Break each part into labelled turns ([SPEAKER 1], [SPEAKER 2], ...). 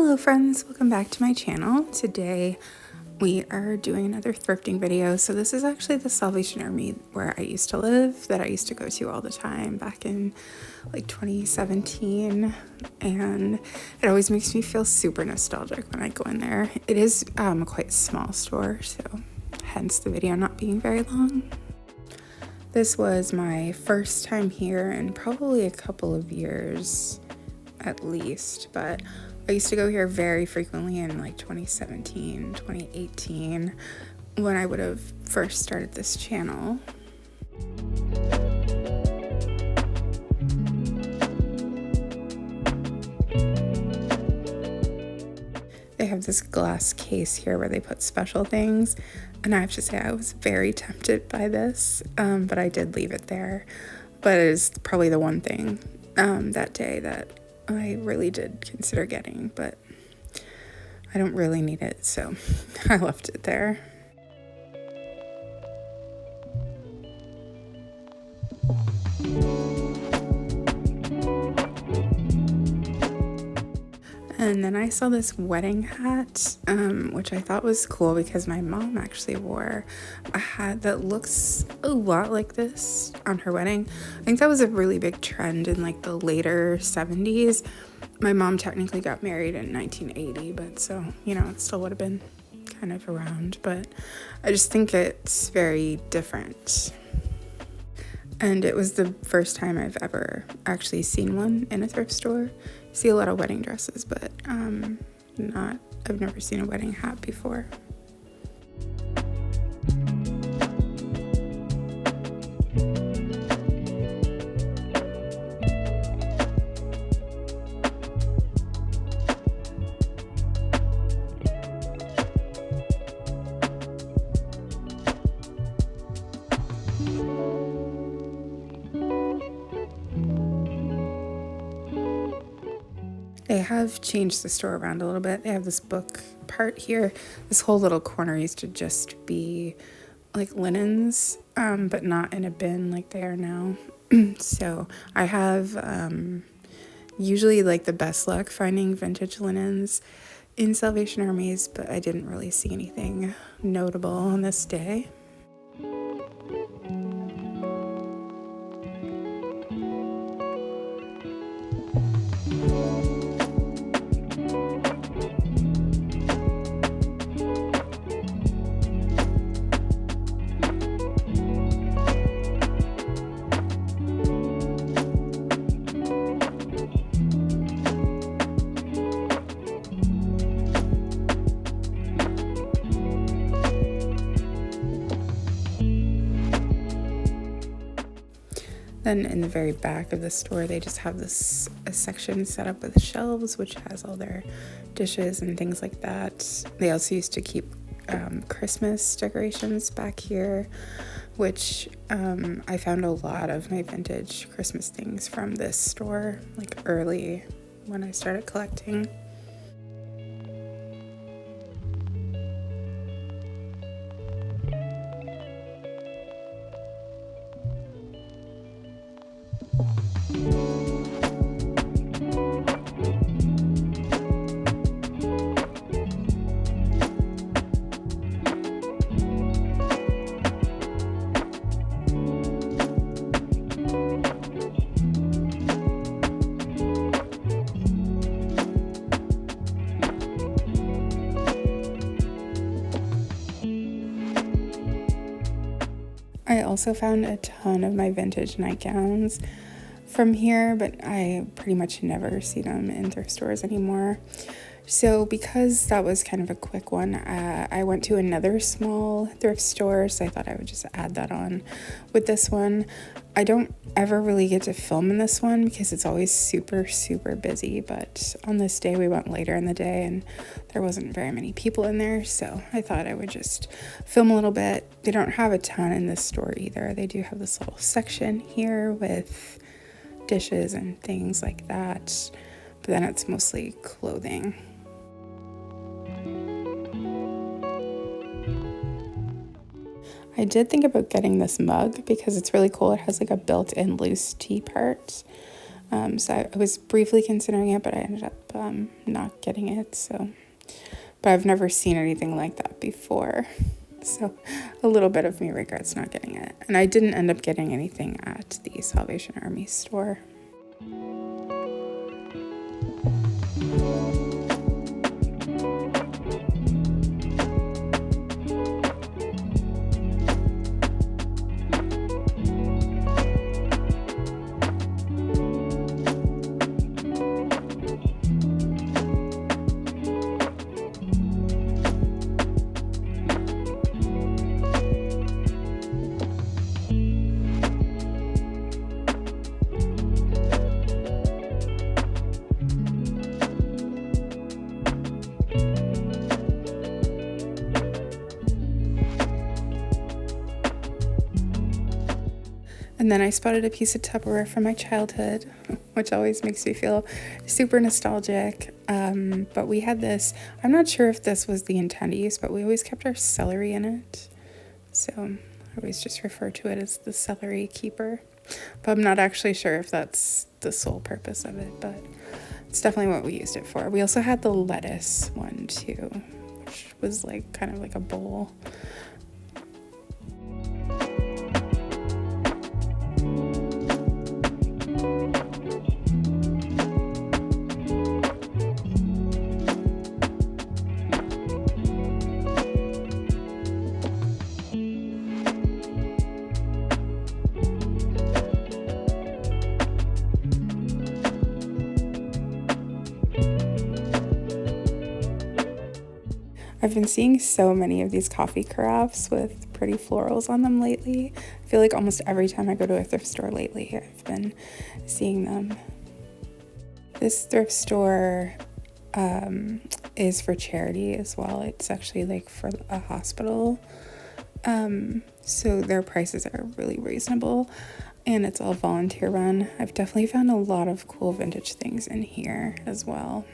[SPEAKER 1] Hello friends, welcome back to my channel. Today we are doing another thrifting video. So this is actually the Salvation Army where I used to live, that I used to go to all the time back in like 2017, and it always makes me feel super nostalgic when I go in there. It is a quite small store, so hence the video not being very long. This was my first time here in probably a couple of years at least, but I used to go here very frequently in like 2017, 2018, when I would have first started this channel. They have this glass case here where they put special things, and I have to say I was very tempted by this, but I did leave it there. But it is probably the one thing that day that I really did consider getting, but I don't really need it, so I left it there. And then I saw this wedding hat, which I thought was cool because my mom actually wore a hat that looks a lot like this on her wedding. I think that was a really big trend in like the later 70s. My mom technically got married in 1980, but so, you know, it still would have been kind of around, but I just think it's very different. And it was the first time I've ever actually seen one in a thrift store. I see a lot of wedding dresses, but I've never seen a wedding hat before. They have changed the store around a little bit. They have this book part here. This whole little corner used to just be like linens, but not in a bin like they are now. So I have usually like the best luck finding vintage linens in Salvation Armies, but I didn't really see anything notable on this day. Then in the very back of the store, they just have a section set up with shelves, which has all their dishes and things like that. They also used to keep Christmas decorations back here, which I found a lot of my vintage Christmas things from this store, like early when I started collecting. I also found a ton of my vintage nightgowns from here, but I pretty much never see them in thrift stores anymore. So because that was kind of a quick one, I went to another small thrift store, so I thought I would just add that on with this one. I don't ever really get to film in this one because it's always super, super busy, but on this day we went later in the day and there wasn't very many people in there, so I thought I would just film a little bit. They don't have a ton in this store either. They do have this little section here with dishes and things like that, but then it's mostly clothing. I did think about getting this mug because it's really cool. It has like a built-in loose tea part. So I was briefly considering it, but I ended up not getting it. So, but I've never seen anything like that before. So a little bit of me regrets not getting it. And I didn't end up getting anything at the Salvation Army store. And then I spotted a piece of Tupperware from my childhood, which always makes me feel super nostalgic. But we had this, I'm not sure if this was the intended use, but we always kept our celery in it. So I always just refer to it as the celery keeper. But I'm not actually sure if that's the sole purpose of it, but it's definitely what we used it for. We also had the lettuce one too, which was like kind of like a bowl. I've been seeing so many of these coffee carafes with pretty florals on them lately. I feel like almost every time I go to a thrift store lately, I've been seeing them. This thrift store is for charity as well. It's actually like for a hospital. So their prices are really reasonable and it's all volunteer run. I've definitely found a lot of cool vintage things in here as well.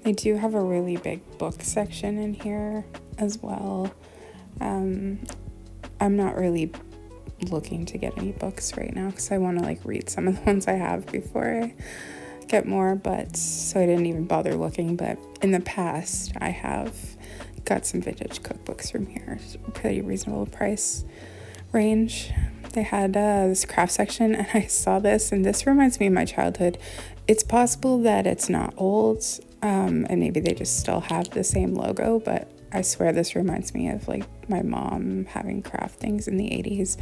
[SPEAKER 1] They do have a really big book section in here as well. I'm not really looking to get any books right now because I want to like read some of the ones I have before I get more, but so I didn't even bother looking. But in the past I have got some vintage cookbooks from here. It's a pretty reasonable price range. They had this craft section and I saw this, and this reminds me of my childhood. It's possible that it's not old, and maybe they just still have the same logo, but I swear this reminds me of like my mom having craft things in the 80s,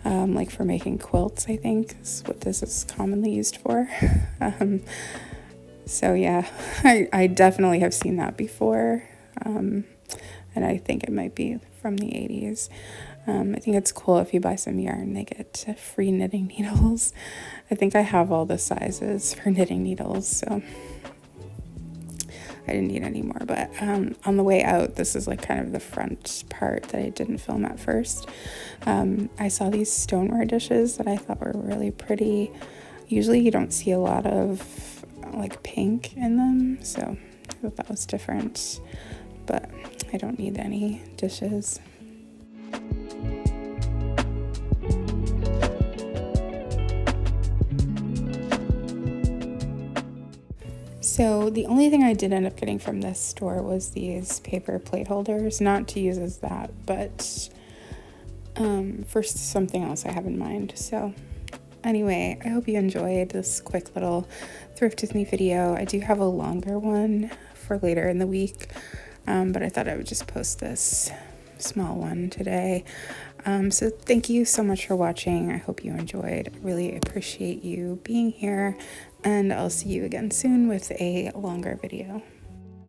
[SPEAKER 1] like for making quilts, I think is what this is commonly used for. So yeah, I definitely have seen that before, and I think it might be from the 80s. I think it's cool if you buy some yarn, they get free knitting needles. I think I have all the sizes for knitting needles, so I didn't need any more. But on the way out, this is like kind of the front part that I didn't film at first. I saw these stoneware dishes that I thought were really pretty. Usually you don't see a lot of like pink in them, so I thought that was different, but I don't need any dishes. So the only thing I did end up getting from this store was these paper plate holders, not to use as that, but for something else I have in mind. So anyway, I hope you enjoyed this quick little Thrift with Me video. I do have a longer one for later in the week, but I thought I would just post this small one today. So thank you so much for watching. I hope you enjoyed. I really appreciate you being here, and I'll see you again soon with a longer video.